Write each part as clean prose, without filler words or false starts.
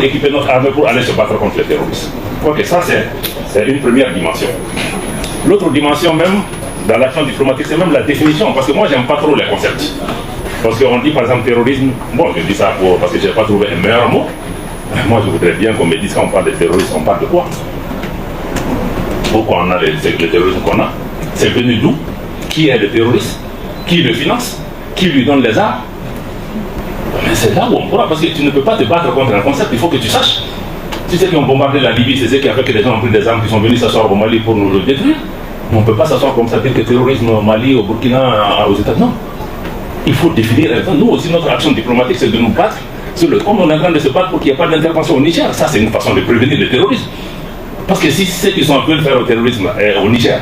équiper notre armée pour aller se battre contre les terroristes. Ok, ça c'est une première dimension. L'autre dimension même, dans l'action diplomatique, c'est même la définition, parce que moi j'aime pas trop les concepts. Parce qu'on dit par exemple terrorisme, bon je dis ça parce que je n'ai pas trouvé un meilleur mot. Moi je voudrais bien qu'on me dise quand on parle de terrorisme, on parle de quoi? Pourquoi on a le terrorisme qu'on a? C'est venu d'où? Qui est le terroriste? Qui le finance? Qui lui donne les armes? Mais c'est là où on pourra, parce que tu ne peux pas te battre contre un concept, il faut que tu saches. Tu sais qu'ils ont bombardé la Libye, c'est ce qui a fait que les gens ont pris des armes qui sont venus s'asseoir au Mali pour nous le détruire. On ne peut pas s'asseoir comme ça, dire que terrorisme au Mali, au Burkina, aux États-Unis. Non. Il faut définir. Nous aussi, notre action diplomatique, c'est de nous battre comme on est en train de se battre pour qu'il n'y ait pas d'intervention au Niger. Ça, c'est une façon de prévenir le terrorisme. Parce que si c'est ce qu'ils sont en train de faire au terrorisme au Niger,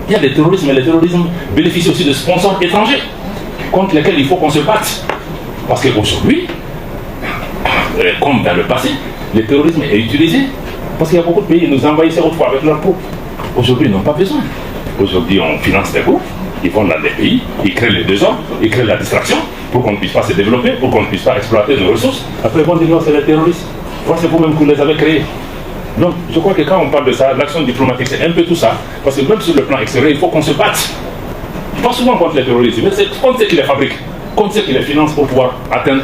il y a des terrorismes, et le terrorisme bénéficie aussi de sponsors étrangers contre lesquels il faut qu'on se batte. Parce qu'aujourd'hui, comme dans le passé, le terrorisme est utilisé. Parce qu'il y a beaucoup de pays qui nous envahissaient autrefois avec leurs troupes. Aujourd'hui, ils n'ont pas besoin. Aujourd'hui, on finance des groupes, ils vont dans des pays, ils créent les désordres, ils créent la distraction pour qu'on ne puisse pas se développer, pour qu'on ne puisse pas exploiter nos ressources. Après, ils vont dire non, c'est les terroristes. C'est vous-même qui les avez créés. Donc, je crois que quand on parle de ça, l'action diplomatique, c'est un peu tout ça. Parce que même sur le plan extérieur, il faut qu'on se batte. Pas souvent contre les terroristes, mais c'est contre ceux qui les fabriquent, contre ceux qui les financent pour pouvoir atteindre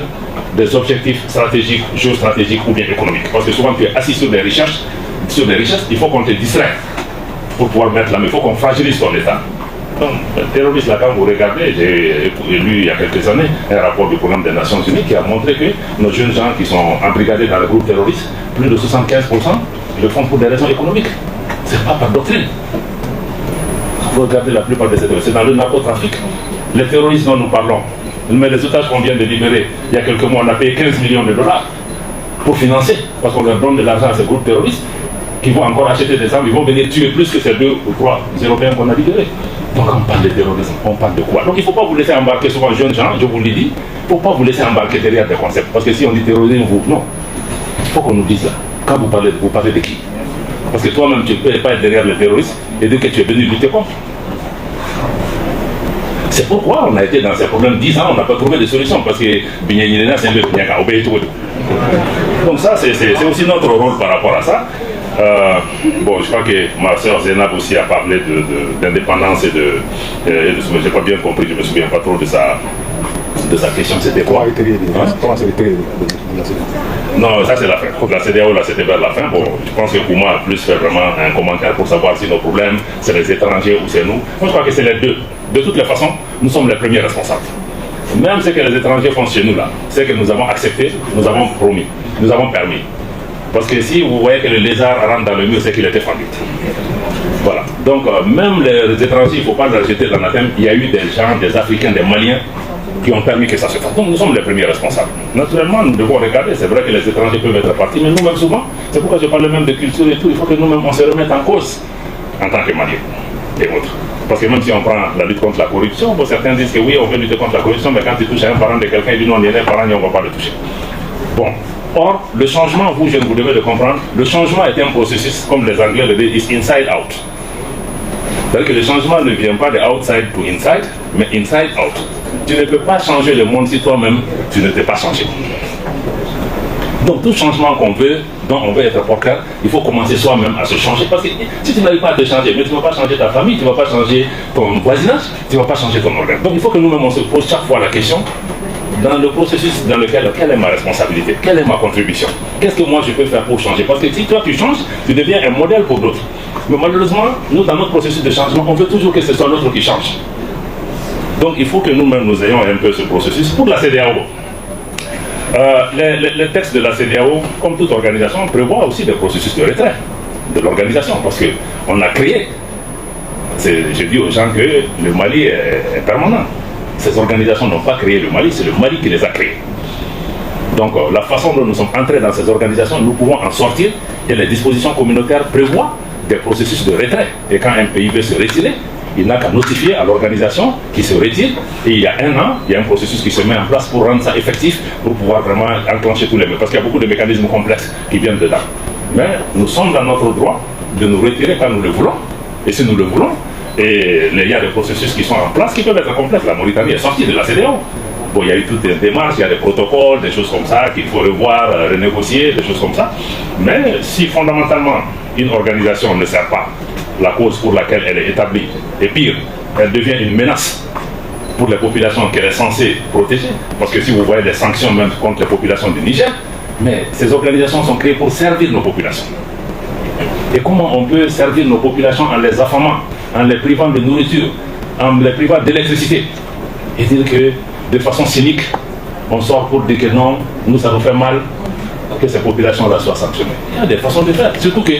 des objectifs stratégiques, géostratégiques ou bien économiques. Parce que souvent, tu es assis sur des richesses, il faut qu'on te distraie pour pouvoir mettre la main. Il faut qu'on fragilise ton État. Donc, le terroriste, là, quand vous regardez, j'ai lu il y a quelques années un rapport du programme des Nations Unies qui a montré que nos jeunes gens qui sont embrigadés dans le groupe terroriste, plus de 75% le font pour des raisons économiques. C'est pas par doctrine. Vous regardez la plupart des terroristes, c'est dans le narcotrafic. Les terroristes dont nous parlons, mais les otages qu'on vient de libérer, il y a quelques mois, on a payé 15 millions de dollars pour financer, parce qu'on leur donne de l'argent à ces groupes terroristes qui vont encore acheter des armes, ils vont venir tuer plus que ces 2 ou 3 Européens qu'on a libérés. Donc on parle de terrorisme, on parle de quoi? Donc il ne faut pas vous laisser embarquer, souvent jeunes gens, je vous l'ai dit, il ne faut pas vous laisser embarquer derrière des concepts. Parce que si on dit terrorisme, non. Il faut qu'on nous dise là. Quand vous parlez de qui? Parce que toi-même, tu ne peux pas être derrière le terroriste et dire que tu es venu lutter contre. C'est pourquoi on a été dans ces problèmes 10 ans, on n'a pas trouvé de solution. Parce que Bignanina, c'est un peu donc ça, c'est aussi notre rôle par rapport à ça. Bon, je crois que ma soeur Zénab aussi a parlé d'indépendance et de je n'ai pas bien compris, je ne me souviens pas trop de sa question, c'était quoi? Comment c'était Non, ça c'est la fin. La CEDEAO, là, c'était vers la fin. Bon, je pense que Kouma a plus fait vraiment un commentaire pour savoir si nos problèmes, c'est les étrangers ou c'est nous. Moi, je crois que c'est les deux. De toutes les façons, nous sommes les premiers responsables. Même ce que les étrangers font chez nous, là, c'est que nous avons accepté, nous avons promis, nous avons permis. Parce que si vous voyez que le lézard rentre dans le mur, c'est qu'il était fendu. Voilà. Donc, même les étrangers, il ne faut pas leur jeter l'anathème. Il y a eu des gens, des Africains, des Maliens, qui ont permis que ça se fasse. Donc, nous sommes les premiers responsables. Naturellement, nous devons regarder. C'est vrai que les étrangers peuvent être partis, mais nous-mêmes, souvent, c'est pourquoi je parle même de culture et tout. Il faut que nous-mêmes, on se remette en cause en tant que Maliens et autres. Parce que même si on prend la lutte contre la corruption, bon, certains disent que oui, on veut lutter contre la corruption, mais quand tu touches à un parent de quelqu'un, il dit non, on est un parent et on ne va pas le toucher. Bon. Or, le changement, vous jeunes, vous devez le comprendre, le changement est un processus, comme les Anglais le disent, is inside out. C'est-à-dire que le changement ne vient pas de outside to inside, mais inside out. Tu ne peux pas changer le monde si toi-même, tu ne t'es pas changé. Donc tout changement qu'on veut, dont on veut être porteur, il faut commencer soi-même à se changer. Parce que si tu n'arrives pas à te changer, mais tu ne vas pas changer ta famille, tu ne vas pas changer ton voisinage, tu ne vas pas changer ton organe. Donc il faut que nous-mêmes on se pose chaque fois la question, dans le processus dans lequel, quelle est ma responsabilité, quelle est ma contribution, qu'est-ce que moi je peux faire pour changer? Parce que si toi tu changes, tu deviens un modèle pour d'autres. Mais malheureusement, nous dans notre processus de changement, on veut toujours que ce soit l'autre qui change. Donc il faut que nous-mêmes nous ayons un peu ce processus. Pour la CEDEAO, les textes de la CEDEAO, comme toute organisation, prévoient aussi des processus de retrait de l'organisation, parce qu'on a créé, je dis aux gens que le Mali est permanent. Ces organisations n'ont pas créé le Mali, c'est le Mali qui les a créées. Donc la façon dont nous sommes entrés dans ces organisations, nous pouvons en sortir, et les dispositions communautaires prévoient des processus de retrait. Et quand un pays veut se retirer, il n'a qu'à notifier à l'organisation qui se retire, et il y a 1 an, il y a un processus qui se met en place pour rendre ça effectif, pour pouvoir vraiment enclencher tous les mécanismes, parce qu'il y a beaucoup de mécanismes complexes qui viennent dedans. Mais nous sommes dans notre droit de nous retirer quand nous le voulons, et si nous le voulons, et il y a des processus qui sont en place qui peuvent être complexes. La Mauritanie est sortie de la CEDEAO. Bon, il y a eu toutes les démarches, il y a des protocoles, des choses comme ça qu'il faut revoir, renégocier, des choses comme ça. Mais si fondamentalement une organisation ne sert pas la cause pour laquelle elle est établie, et pire, elle devient une menace pour les populations qu'elle est censée protéger, parce que si vous voyez des sanctions même contre les populations du Niger, mais ces organisations sont créées pour servir nos populations. Et comment on peut servir nos populations en les affamant, en les privant de nourriture, en les privant d'électricité, et dire que de façon cynique, on sort pour dire que non, nous ça nous fait mal que ces populations-là soient sanctionnées. Il y a des façons de faire, surtout que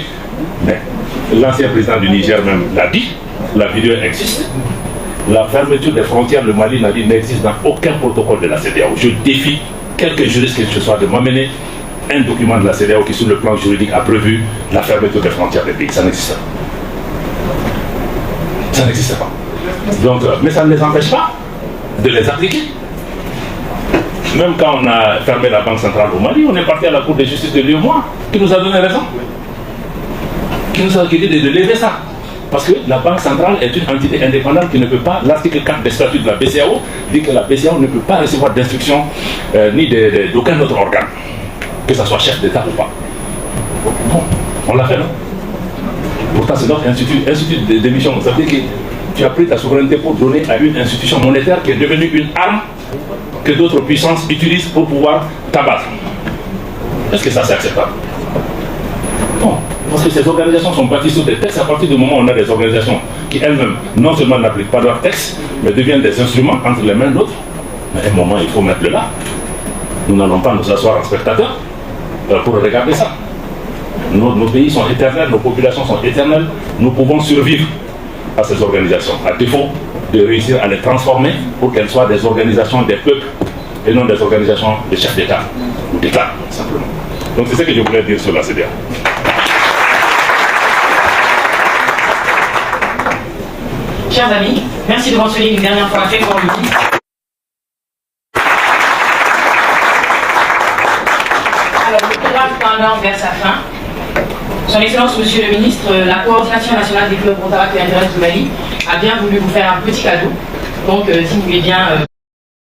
l'ancien président du Niger même l'a dit, la vidéo existe. La fermeture des frontières, le Mali n'existe dans aucun protocole de la CEDEAO. Je défie quelques juristes que ce soit de m'amener un document de la CEDEAO qui, sur le plan juridique, a prévu la fermeture des frontières des pays. Ça n'existe pas. Ça n'existe pas. Donc, mais ça ne les empêche pas de les appliquer. Même quand on a fermé la Banque centrale au Mali, on est parti à la Cour de justice de l'UEMOA, qui nous a donné raison. Qui nous a dit de lever ça. Parce que la Banque centrale est une entité indépendante qui ne peut pas, l'article 4 des statuts de la BCEAO dit que la BCEAO ne peut pas recevoir d'instructions ni d'aucun autre organe, que ce soit chef d'État ou pas. Bon, on l'a fait, non? Pourtant, c'est notre institut d'émission. Ça veut dire que tu as pris ta souveraineté pour donner à une institution monétaire qui est devenue une arme que d'autres puissances utilisent pour pouvoir t'abattre. Est-ce que ça c'est acceptable? Bon. Parce que ces organisations sont bâties sur des textes. À partir du moment où on a des organisations qui elles-mêmes non seulement n'appliquent pas leurs textes, mais deviennent des instruments entre les mains d'autres, mais à un moment il faut mettre le là. Nous n'allons pas nous asseoir en spectateurs pour regarder ça. Nos pays sont éternels, nos populations sont éternelles. Nous pouvons survivre à ces organisations, à défaut de réussir à les transformer pour qu'elles soient des organisations des peuples et non des organisations des chefs d'État ou d'État, simplement. Donc c'est ce que je voulais dire sur la CEDEAO. Chers amis, merci de mentionner une dernière fois très fort le titre. Alors, le programme tendant vers sa fin. Son Excellence, Monsieur le Ministre, la Coordination nationale des clubs Rotaract et Intérêt du Mali a bien voulu vous faire un petit cadeau. Donc, si vous voulez bien...